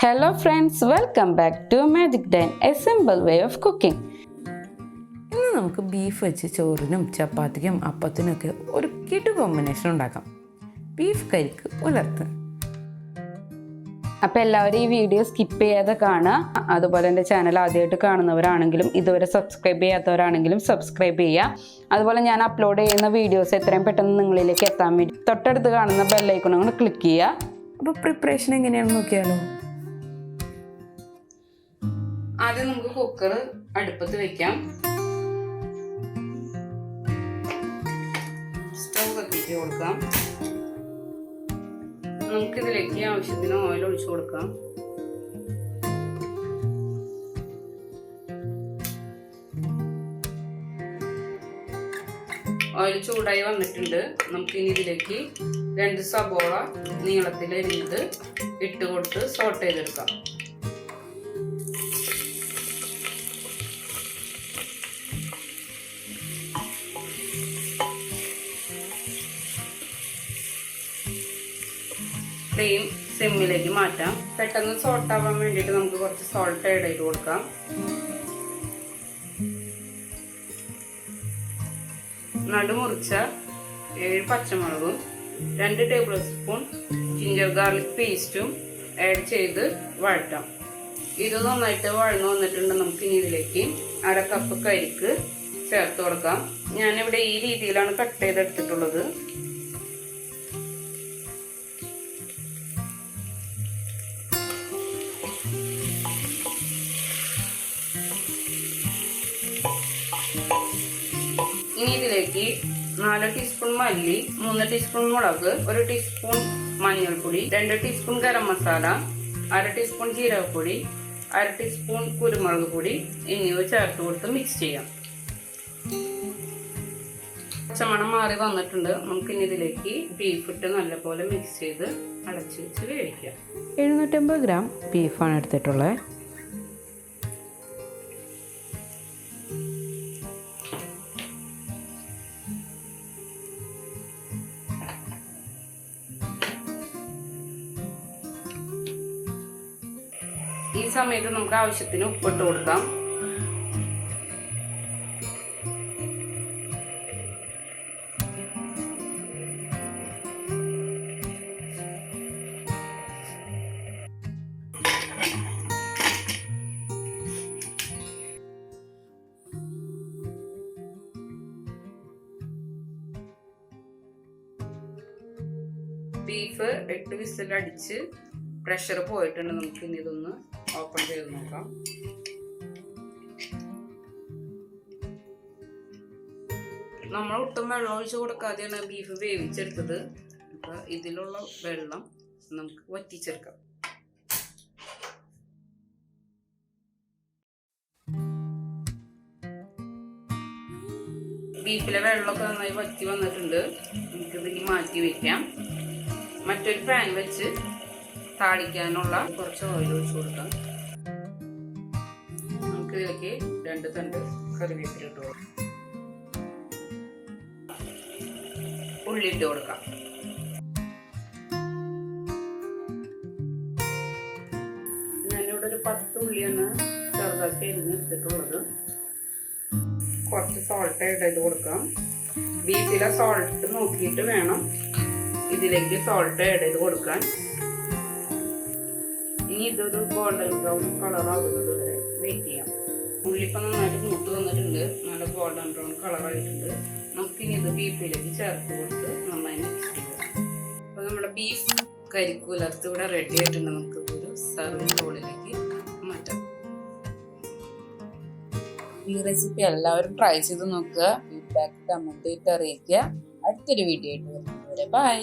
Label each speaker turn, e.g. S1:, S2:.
S1: Hello friends, welcome back to Magic Dine, a simple way of cooking. ഇന്ന് നമുക്ക് beef വെച്ച് ചോറിനും ചപ്പാത്തിക്കും അപ്പത്തിനൊക്കെ ഒരു കിടു combination ഉണ്ടാക്കാം. ബീഫ് കരിക്ക് ഉലർത്ത്. അപ്പോൾ എല്ലാവരും ഈ വീഡിയോ സ്കിപ്പ് ചെയ്യാതെ കാണുക. അതുപോലെ എൻ്റെ ചാനൽ ആദ്യമായിട്ട് കാണുന്നവരാണെങ്കിലും ഇതുവരെ സബ്സ്ക്രൈബ് ചെയ്യാത്തവരാണെങ്കിലും സബ്സ്ക്രൈബ് ചെയ്യുക. അതുപോലെ ഞാൻ അപ്ലോഡ് ചെയ്യുന്ന വീഡിയോസ് എത്രയും പെട്ടെന്ന് നിങ്ങളിലേക്ക് എത്താൻ വേണ്ടി തൊട്ടടുത്ത് കാണുന്ന ബെല്ലൈക്കൺ കൂടെ ക്ലിക്ക് ചെയ്യുക. അപ്പോൾ പ്രിപ്പറേഷൻ എങ്ങനെയാണെന്ന് നോക്കിയാലോ. ആദ്യം നമുക്ക് കുക്കർ അടുപ്പത്ത് വെക്കാം. സ്റ്റവ് കത്തിച്ച് കൊടുക്കാം. നമുക്കിതിലേക്ക് ആവശ്യത്തിന് ഓയിൽ ഒഴിച്ചു കൊടുക്കാം. ഓയിൽ ചൂടായി വന്നിട്ടുണ്ട്. നമുക്കിനി ഇതിലേക്ക് 2 സബോള നീളത്തിൽ അരിഞ്ഞത് ഇട്ട് കൊടുത്ത് സോട്ട് ചെയ്തെടുക്കാം. ഫ്ലെയിം സിമ്മിലേക്ക് മാറ്റാം. പെട്ടെന്ന് സോൾട്ട് ആവാൻ വേണ്ടിയിട്ട് നമുക്ക് കുറച്ച് സോൾട്ട് ആഡ് ചെയ്ത് കൊടുക്കാം. നടുമുറിച്ച 7 പച്ചമുളകും 2 ടേബിൾ സ്പൂൺ ജിഞ്ചർ ഗാർലിക് പേസ്റ്റും ആഡ് ചെയ്ത് വഴറ്റാം. ഇത് നന്നായിട്ട് വഴന്നു വന്നിട്ടുണ്ട്. നമുക്ക് ഇനി ഇതിലേക്ക് 1/2 കപ്പ് കരിക്ക് ചേർത്ത് കൊടുക്കാം. ഞാനിവിടെ ഈ രീതിയിലാണ് കട്ട് ചെയ്തെടുത്തിട്ടുള്ളത്. ഇനി ഇതിലേക്ക് 4 ടീസ്പൂൺ മല്ലി, 3 ടീസ്പൂൺ മുളക്, 1 ടീസ്പൂൺ മഞ്ഞൾപ്പൊടി, 2 ടീസ്പൂൺ ഗരം മസാല, 1/2 ടീസ്പൂൺ ജീരകപ്പൊടി, 1/2 ടീസ്പൂൺ കുരുമുളക് പൊടി എന്നിവ ചേർത്ത് കൊടുത്ത് മിക്സ് ചെയ്യാം. പച്ചമണം മാറി വന്നിട്ടുണ്ട്. നമുക്കിനി ഇതിലേക്ക് ബീഫ് ഇട്ട് നല്ലപോലെ മിക്സ് ചെയ്ത് അടച്ചു വെച്ച് വേവിക്കാം. 750 ഗ്രാം ബീഫാണ് എടുത്തിട്ടുള്ളത്. ഈ സമയത്ത് നമുക്ക് ആവശ്യത്തിന് ഉപ്പിട്ട് കൊടുക്കാം. ബീഫ് 8 വിസിൽ അടിച്ച് പ്രഷർ പോയിട്ടുണ്ട്. നമുക്ക് ഇനി ഇതൊന്ന് ഓപ്പൺ ചെയ്ത് നോക്കാം. നമ്മൾ ഒട്ടും വെള്ളം ഒഴിച്ച് കൊടുക്കാതെയാണ് ബീഫ് വേവിച്ചെടുത്തത്. അപ്പൊ ഇതിലുള്ള വെള്ളം നമുക്ക് വറ്റിച്ചെടുക്കാം. ബീഫിലെ വെള്ളമൊക്കെ നന്നായി വറ്റി വന്നിട്ടുണ്ട്. നമുക്കിതിന് മാറ്റി വയ്ക്കാം. മറ്റൊരു പാൻ വെച്ച് താളിക്കാനുള്ള കുറച്ച് ഓയിൽ ഒഴിച്ച് കൊടുക്കാം. നമുക്കിതിലേക്ക് 2 തണ്ട് കറിവേപ്പില ഇട്ട് കൊടുക്കാം. ഉള്ളി ഇട്ട് കൊടുക്കാം. ഞാനിവിടെ ഒരു 10 ഉള്ളിയാണ് ചെറുതാക്കി എരിഞ്ഞെടുത്തിട്ടുള്ളത്. കുറച്ച് സോൾട്ട് ആഡ് ചെയ്ത് കൊടുക്കാം. ബീഫിലെ സോൾട്ട് നോക്കിയിട്ട് വേണം ഇതിലേക്ക് സോൾട്ട് ആഡ് ചെയ്ത് കൊടുക്കാൻ. ഇനി ഇതൊരു ഗോൾഡൻ ബ്രൗൺ കളർ ആകുന്നത് വരെ വെയിറ്റ് ചെയ്യാം. ഉള്ളിപ്പം നന്നായിട്ട് മൂത്ത് വന്നിട്ടുണ്ട്. നല്ല ഗോൾഡൻ ബ്രൗൺ കളറായിട്ടുണ്ട്. നമുക്കിനി ഇത് ബീഫിലേക്ക് ചേർത്ത് കൊടുത്ത് നന്നായി മിക്സ് ചെയ്യാം. അപ്പോൾ നമ്മുടെ ബീഫ് കരിക്ക് ഉലർത്ത് ഇവിടെ റെഡി ആയിട്ടുണ്ട്. നമുക്ക് ഒരു സർവിംഗ് ബൗളിലേക്ക് മാറ്റാം. ഈ റെസിപ്പി എല്ലാവരും ട്രൈ ചെയ്ത് നോക്കുക. ഫീഡ്ബാക്ക് കമന്റ് ചെയ്തിട്ട് അറിയിക്കുക. അടുത്തൊരു വീഡിയോ ആയിട്ട് വരുന്നത് വരെ ബൈ.